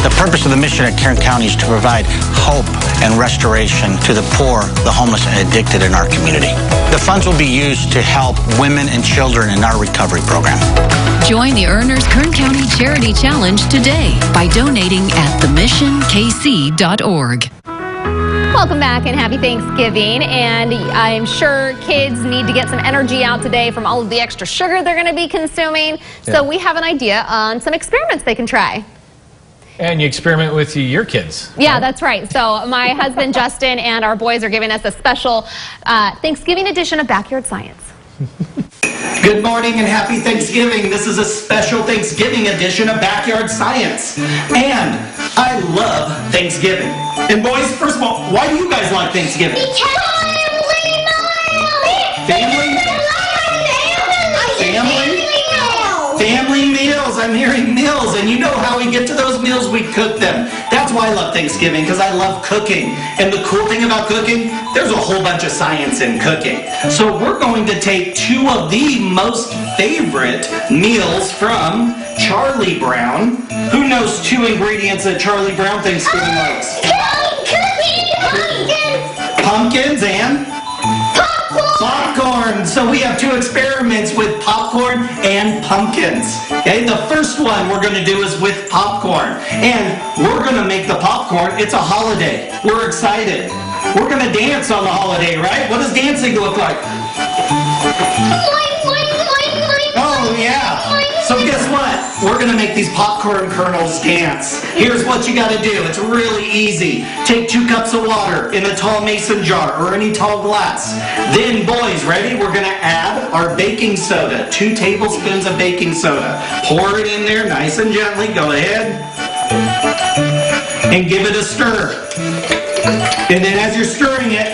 The purpose of the mission at Kern County is to provide hope and restoration to the poor, the homeless, and addicted in our community. The funds will be used to help women and children in our recovery program.
Join the Earners Kern County Charity Challenge today by donating at themissionkc.org.
Welcome back and happy Thanksgiving. And I'm sure kids need to get some energy out today from all of the extra sugar they're going to be consuming.
Yeah.
So we have an idea on some experiments they can try.
And you experiment with your kids.
Yeah, that's right. So my husband Justin and our boys are giving us a special Thanksgiving edition of Backyard Science.
Good morning and happy Thanksgiving. This is a special Thanksgiving edition of Backyard Science. And I love Thanksgiving. And boys, first of all, why do you guys like Thanksgiving? Family? Family meals. I'm hearing meals. And you know how we get to those meals? We cook them. That's why I love Thanksgiving, because I love cooking. And the cool thing about cooking, there's a whole bunch of science in cooking. So we're going to take two of the most favorite meals from Charlie Brown. Who knows two ingredients that Charlie Brown Thanksgiving likes? Pumpkins and? Popcorn. So we have two experiments with popcorn and pumpkins. Okay, the first one we're going to do is with popcorn. And we're going to make the popcorn. It's a holiday. We're excited. We're going to dance on the holiday, right? What does dancing look like? Oh, yeah. So guess what? We're going to make these popcorn kernels dance. Here's what you got to do. It's really easy. Take 2 cups of water in a tall mason jar or any tall glass. Then, boys, ready? We're going to add our baking soda. 2 tablespoons of baking soda. Pour it in there nice and gently. Go ahead. And give it a stir. And then as you're stirring it,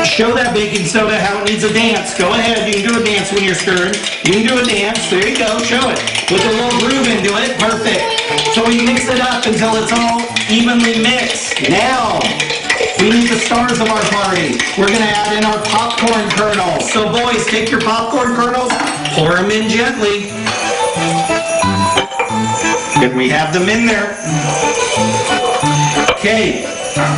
show that baking soda how it needs a dance. Go ahead, you can do a dance when you're stirring. You can do a dance. There you go, show it. With a little groove into it, perfect. So we mix it up until it's all evenly mixed. Now, we need the stars of our party. We're gonna add in our popcorn kernels. So boys, take your popcorn kernels, pour them in gently. And we have them in there. Okay,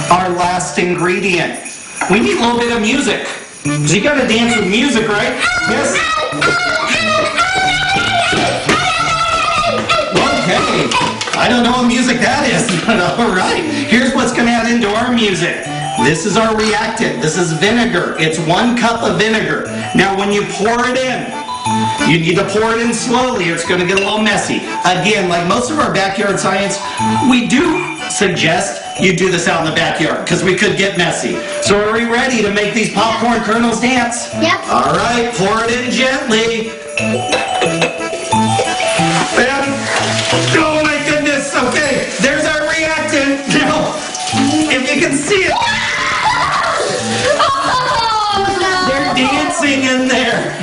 our last ingredient. We need a little bit of music. So you gotta dance with music, right? Yes? Okay. I don't know what music that is, but alright. Here's what's gonna add into our music. This is our reactant. This is vinegar. It's 1 cup of vinegar. Now when you pour it in, you need to pour it in slowly or it's going to get a little messy. Again, like most of our backyard science, we do suggest you do this out in the backyard because we could get messy. So are we ready to make these popcorn kernels dance? Yep. All right, pour it in gently. And, oh my goodness, okay, there's our reactant. Now, if you can see it. They're dancing in there.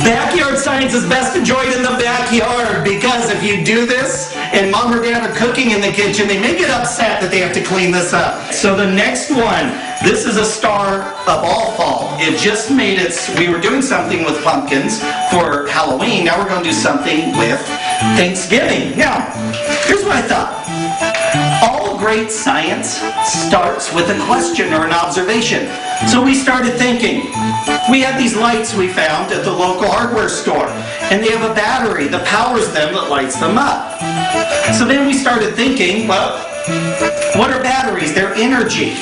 Backyard science is best enjoyed in the backyard because if you do this and mom or dad are cooking in the kitchen, they may get upset that they have to clean this up. So the next one, this is a star of all fall. It just made its, we were doing something with pumpkins for Halloween. Now we're going to do something with Thanksgiving. Now, here's what I thought. All great science starts with a question or an observation. So we started thinking. We had these lights we found at the local hardware store, and they have a battery that powers them that lights them up. So then we started thinking, well, what are batteries? They're energy.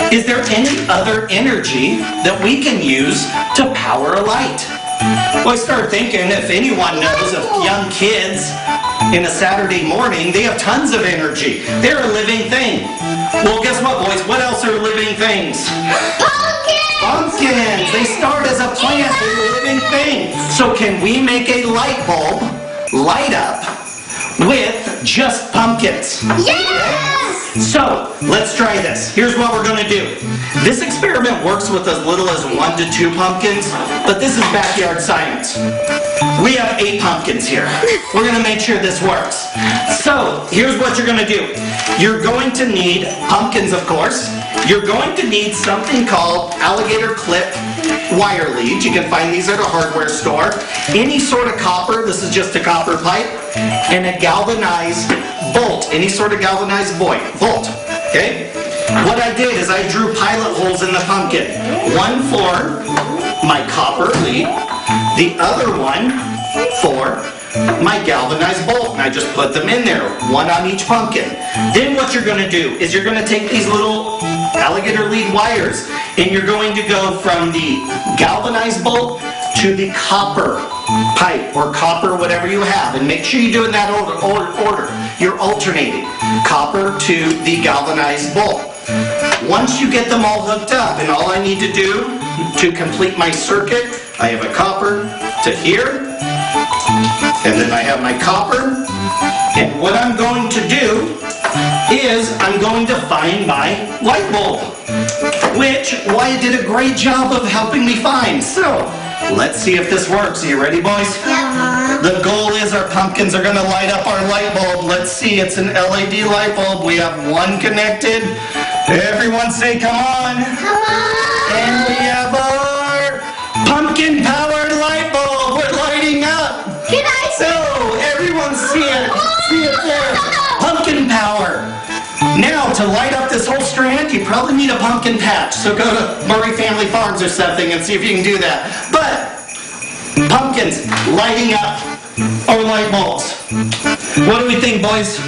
Is there any other energy that we can use to power a light? Well, I started thinking, if anyone knows of young kids in a Saturday morning, they have tons of energy. They're a living thing. Well, guess what, boys? What else are living things? Pumpkins! Pumpkins! They start as a plant. They're a living thing. So can we make a light bulb light up with just pumpkins? Yes! So, let's try this. Here's what we're going to do. This experiment works with as little as 1 to 2 pumpkins, but this is backyard science. We have 8 pumpkins here. We're going to make sure this works. So, here's what you're going to do. You're going to need pumpkins, of course. You're going to need something called alligator clip wire leads. You can find these at a hardware store. Any sort of copper, this is just a copper pipe, and a galvanized bolt, any sort of galvanized bolt, okay? What I did is I drew pilot holes in the pumpkin. One for my copper lead, the other one for my galvanized bolt, and I just put them in there, one on each pumpkin. Then what you're going to do is you're going to take these little alligator lead wires, and you're going to go from the galvanized bolt to the copper pipe or copper, whatever you have, and make sure you do it in that order. You're alternating copper to the galvanized bolt. Once you get them all hooked up, and all I need to do to complete my circuit, I have a copper to here, and then I have my copper, and what I'm going to do is I'm going to find my light bulb, which Wyatt did a great job of helping me find. So, let's see if this works. Are you ready, boys? Yeah. The goal is our pumpkins are going to light up our light bulb. Let's see, it's an LED light bulb. We have one connected. Everyone say, come on. Come on. And we have our pumpkin-powered light bulb. We're lighting up.
Can I see?
So, everyone see it. See it there. Pumpkin power. Now, to light up this whole strand, you probably need a pumpkin patch. So go to Murray Family Farms or something and see if you can do that. But, pumpkins lighting up our light bulbs. What do we think, boys?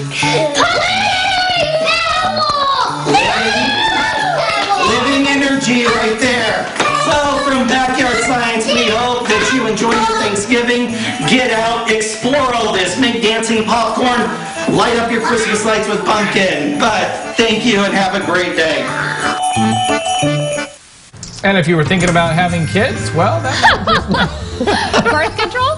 Living energy right there. So, from Backyard Science, we hope that you enjoy your Thanksgiving. Get out, explore all this, make dancing popcorn, light up your Christmas lights with pumpkin. But thank you and have a great day.
And if you were thinking about having kids, well,
birth control?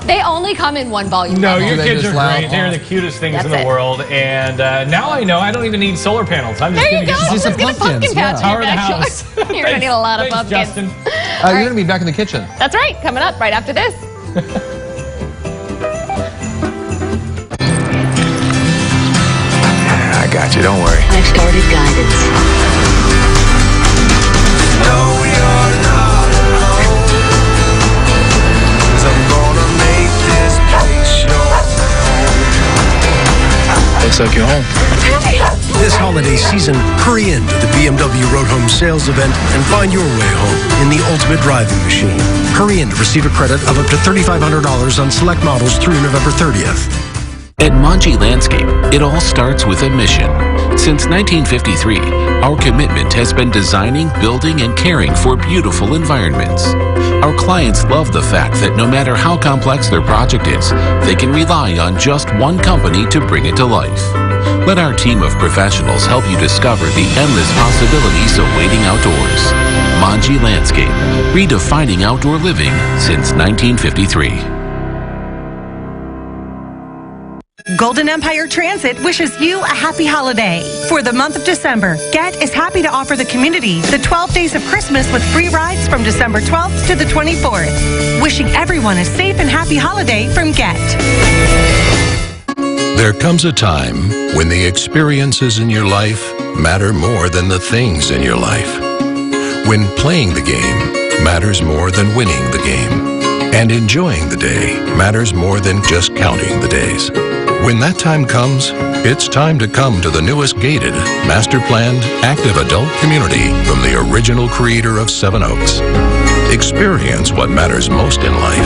They only come in one volume.
No, your kids are great. They're the cutest things in the world. And now I know I don't even need solar panels. I'm just going to get some
pumpkin patch.
Power the house.
You're going to need a lot of pumpkins.
Justin.
You're going to be back in the kitchen.
That's right. Coming up right after this.
I got you, don't worry.
I've started guidance.
Looks like you're home.
This holiday season, hurry into the BMW Road Home Sales Event and find your way home in the ultimate driving machine. Hurry in to receive a credit of up to $3,500 on select models through November 30th.
At Monji Landscape, it all starts with a mission. Since 1953, our commitment has been designing, building, and caring for beautiful environments. Our clients love the fact that no matter how complex their project is, they can rely on just one company to bring it to life. Let our team of professionals help you discover the endless possibilities awaiting outdoors. Monji Landscape, redefining outdoor living since 1953.
Golden Empire Transit wishes you a happy holiday. For the month of December, Get is happy to offer the community the 12 days of Christmas with free rides from December 12th to the 24th. Wishing everyone a safe and happy holiday from Get.
There comes a time when the experiences in your life matter more than the things in your life. When playing the game matters more than winning the game. And enjoying the day matters more than just counting the days. When that time comes, it's time to come to the newest gated, master-planned, active adult community from the original creator of Seven Oaks. Experience what matters most in life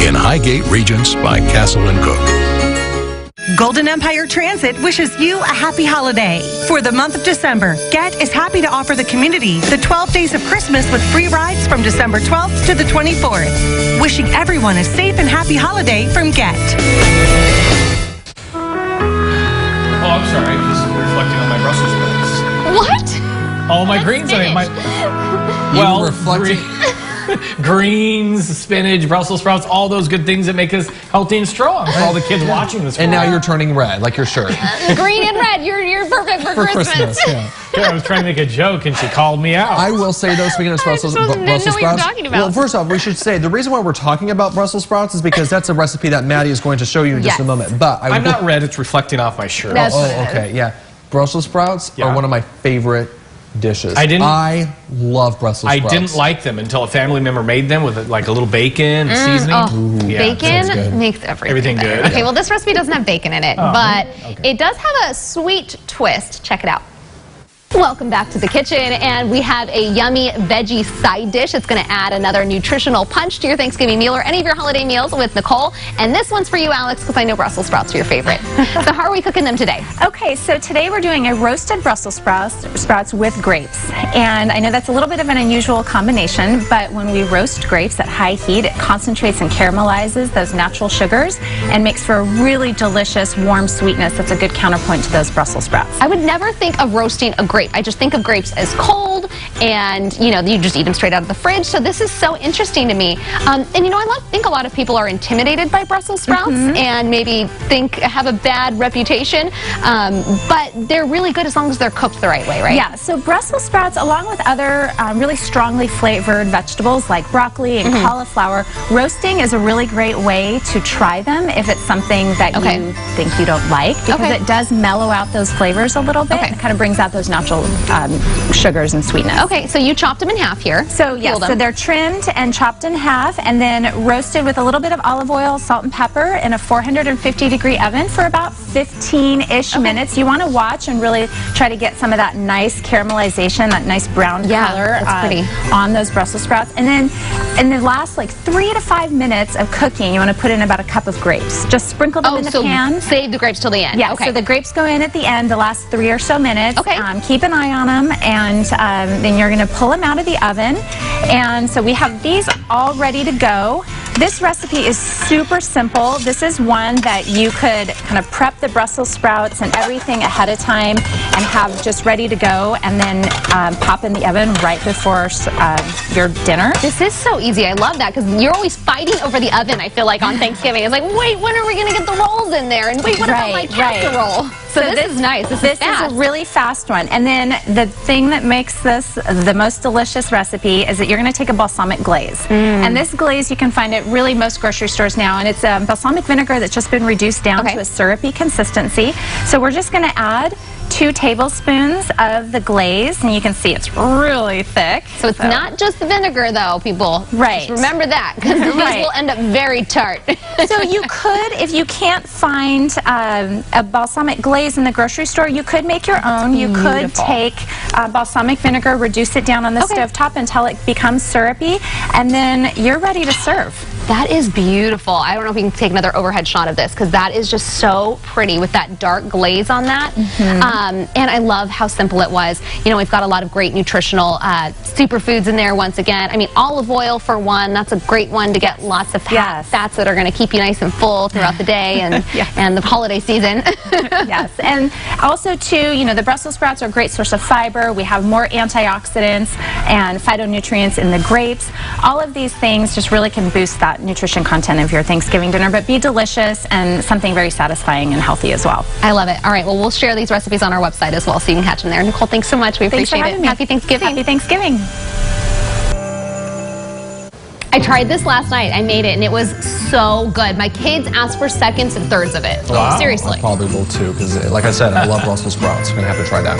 in Highgate Regents by Castle & Cook.
Golden Empire Transit wishes you a happy holiday. For the month of December, Get is happy to offer the community the 12 days of Christmas with free rides from December 12th to the 24th. Wishing everyone a safe and happy holiday from Get.
Oh, I'm sorry. Just reflecting on my Brussels sprouts.
What?
All my greens. Well, reflecting. Greens, spinach, Brussels sprouts, all those good things that make us healthy and strong for all the kids watching this.
And now you're turning red, like your shirt.
Green and red, you're perfect for Christmas.
Yeah. I was trying to make a joke and she called me out.
I will say though, speaking of Brussels sprouts. Well, first off, we should say the reason why we're talking about Brussels sprouts is because that's a recipe that Maddie is going to show you in just a moment. But
I'm not red, it's reflecting off my shirt.
Okay, yeah. Brussels sprouts are one of my favorite dishes. I love Brussels sprouts.
I didn't like them until a family member made them with like a little bacon seasoning.
Oh, bacon makes everything
good.
Okay, well this recipe doesn't have bacon in it, but it does have a sweet twist. Check it out. Welcome back to the kitchen, and we have a yummy veggie side dish that's going to add another nutritional punch to your Thanksgiving meal or any of your holiday meals with Nicole. And this one's for you, Alex, because I know Brussels sprouts are your favorite. So how are we cooking them today?
Okay, so today we're doing a roasted Brussels sprouts with grapes. And I know that's a little bit of an unusual combination, but when we roast grapes at high heat, it concentrates and caramelizes those natural sugars and makes for a really delicious, warm sweetness that's a good counterpoint to those Brussels sprouts.
I would never think of roasting a grape. I just think of grapes as cold, and you just eat them straight out of the fridge. So this is so interesting to me. And I think a lot of people are intimidated by Brussels sprouts and maybe have a bad reputation, but they're really good as long as they're cooked the right way, right?
Yeah, so Brussels sprouts, along with other really strongly flavored vegetables like broccoli and cauliflower, roasting is a really great way to try them if it's something that you think you don't like, because it does mellow out those flavors a little bit and kind of brings out those natural sugars and sweetness.
Okay, so you chopped them in half here.
So yes, so they're trimmed and chopped in half and then roasted with a little bit of olive oil, salt and pepper in a 450-degree oven for about 15-ish minutes. You want to watch and really try to get some of that nice caramelization, that nice brown color on those Brussels sprouts. And then in the last like 3 to 5 minutes of cooking, you want to put in about a cup of grapes. Just sprinkle them in the pan.
Save the grapes till the end.
Yeah, so the grapes go in at the end, the last 3 or so minutes. Keep an eye on them, and then you're going to pull them out of the oven. And so we have these all ready to go. This recipe is super simple. This is one that you could kind of prep the Brussels sprouts and everything ahead of time and have just ready to go, and then pop in the oven right before your dinner.
This is so easy. I love that, because you're always fighting over the oven, I feel like, on Thanksgiving. It's like, wait, when are we going to get the rolls in there? And wait, what about my casserole? So this is nice. This is
a really fast one. And then the thing that makes this the most delicious recipe is that you're going to take a balsamic glaze. And this glaze, you can find at really most grocery stores now. And it's balsamic vinegar that's just been reduced down to a syrupy consistency. So we're just going to add 2 tablespoons of the glaze, and you can see it's really thick.
So it's not just the vinegar, though, people.
Right.
Just remember that, because these will end up very tart.
So you could, if you can't find a balsamic glaze in the grocery store, you could make your own. You could take balsamic vinegar, reduce it down on the stovetop until it becomes syrupy, and then you're ready to serve.
That is beautiful. I don't know if we can take another overhead shot of this, because that is just so pretty with that dark glaze on that. And I love how simple it was. We've got a lot of great nutritional superfoods in there once again. I mean, olive oil for one, that's a great one to get lots of fats that are going to keep you nice and full throughout the day and, and the holiday season.
Yes, and also too, the Brussels sprouts are a great source of fiber. We have more antioxidants and phytonutrients in the grapes. All of these things just really can boost that nutrition content of your Thanksgiving dinner, but be delicious and something very satisfying and healthy as well.
I love it. All right, well, we'll share these recipes on our website as well, so you can catch them there. Nicole, thanks so much. We appreciate it. Happy Thanksgiving.
Happy Thanksgiving.
I tried this last night. I made it, and it was so good. My kids asked for seconds and thirds of it.
Wow.
Seriously.
I probably will too, because like I said, I love Brussels sprouts. I'm going to have to try that.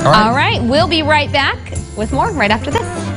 All right, we'll be right back with more right after this.